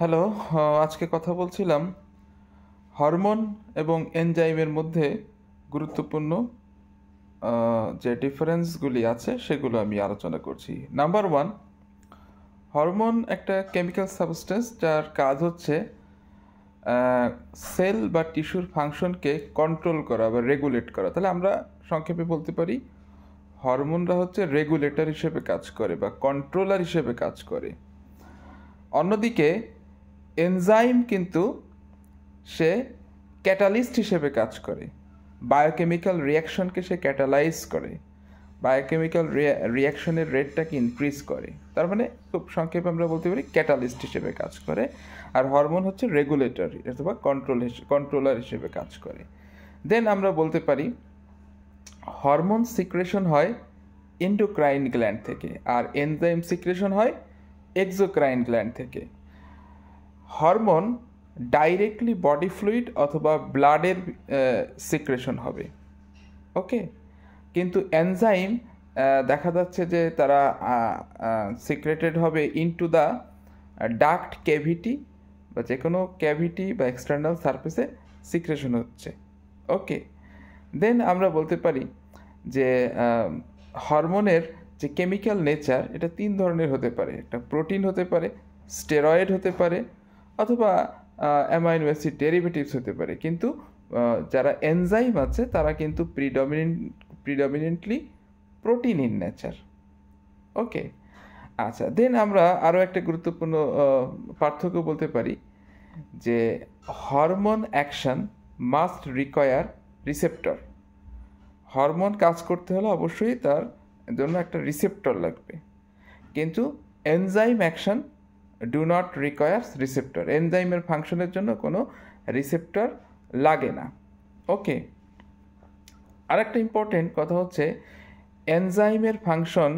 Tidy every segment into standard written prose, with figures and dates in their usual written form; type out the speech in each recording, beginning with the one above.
Hello. আজকে কথা বলছিলাম হরমোন এবং এনজাইমের মধ্যে গুরুত্বপূর্ণ যে ডিফারেন্সগুলি আছে সেগুলো আমি আলোচনা করছি। নাম্বার ওয়ান, হরমোন একটা কেমিক্যাল সাবস্টেন্স যার কাজ হচ্ছে সেল বা টিস্যুর ফাংশনকে কন্ট্রোল করা বা রেগুলেট করা। তাহলে আমরা সংক্ষেপে বলতে পারি হরমোনরা হচ্ছে রেগুলেটর হিসেবে কাজ করে বা কন্ট্রোলার হিসেবে কাজ করে। অন্যদিকে এনজাইম কিন্তু সে ক্যাটালিস্ট হিসেবে কাজ করে, বায়োকেমিক্যাল রিয়াকশনকে সে ক্যাটালাইজ করে, বায়োকেমিক্যাল রিয়াকশনের রেটটাকে ইনক্রিজ করে। তার মানে খুব সংক্ষেপে আমরা বলতে পারি ক্যাটালিস্ট হিসেবে কাজ করে, আর হরমোন হচ্ছে রেগুলেটর অথবা কন্ট্রোলার হিসেবে কাজ করে। দেন আমরা বলতে পারি হরমোন সিক্রেশন হয় এন্ডোক্রাইন গ্ল্যান্ড থেকে, আর এনজাইম সিক্রেশন হয় এক্সোক্রাইন গ্ল্যান্ড থেকে। হরমোন ডাইরেক্টলি বডি ফ্লুইড অথবা ব্লাডের সিক্রেশন হবে, ওকে। কিন্তু এনজাইম দেখা যাচ্ছে যে তারা সিক্রেটেড হবে ইনটু দ্য ডাক্ট ক্যাভিটি বা যে কোনো ক্যাভিটি বা এক্সটার্নাল সারফেসে সিক্রেশন হচ্ছে, ওকে। দেন আমরা বলতে পারি যে হরমোনের যে কেমিক্যাল নেচার এটা তিন ধরনের হতে পারে। একটা প্রোটিন হতে পারে, স্টেরয়েড হতে পারে, অথবা অ্যামাইনো অ্যাসিড ডেরিভেটিভস হতে পারে। কিন্তু যারা এনজাইম আছে তারা কিন্তু প্রিডমিনেন্টলি প্রোটিন ইন নেচার, ওকে। আচ্ছা, দেন আমরা আরও একটা গুরুত্বপূর্ণ পার্থক্য বলতে পারি যে hormone action must require receptor. Hormone কাজ করতে হলে অবশ্যই তার জন্য একটা রিসেপ্টর লাগবে, কিন্তু enzyme action do not requires receptor. এনজাইমের ফাংশনের জন্য কোনো রিসেপ্টর লাগে না, ওকে। আরেকটা ইম্পর্টেন্ট কথা হচ্ছে এনজাইমের ফাংশন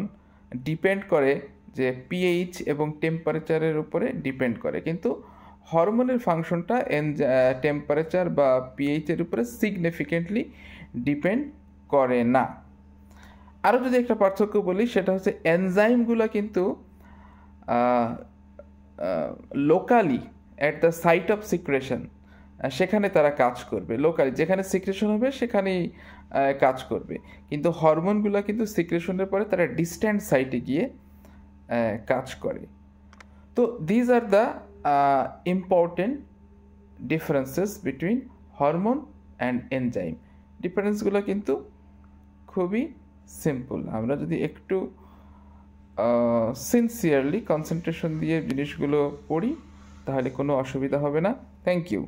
ডিপেন্ড করে যে পিএইচ এবং টেম্পারেচারের উপরে ডিপেন্ড করে, কিন্তু হরমোনের ফাংশনটা টেম্পারেচার বা পিএইচের উপরে সিগনিফিকেন্টলি ডিপেন্ড করে না। আরও যদি একটা পার্থক্য বলি সেটা হচ্ছে এনজাইমগুলো কিন্তু locally at the site of secretion সেখানে তারা কাজ করবে, লোকালি যেখানে সিক্রেশন হবে সেখানেই কাজ করবে। কিন্তু হরমোনগুলো কিন্তু সিক্রেশনের পরে তারা ডিস্ট্যান্ট সাইটে গিয়ে কাজ করে। তো these are the important differences between hormone and enzyme. ডিফারেন্সগুলো কিন্তু খুবই সিম্পল। আমরা যদি একটু সিনসিয়ারলি কনসেন্ট্রেশন দিয়ে জিনিসগুলো পড়ি তাহলে কোনো অসুবিধা হবে না। Thank you.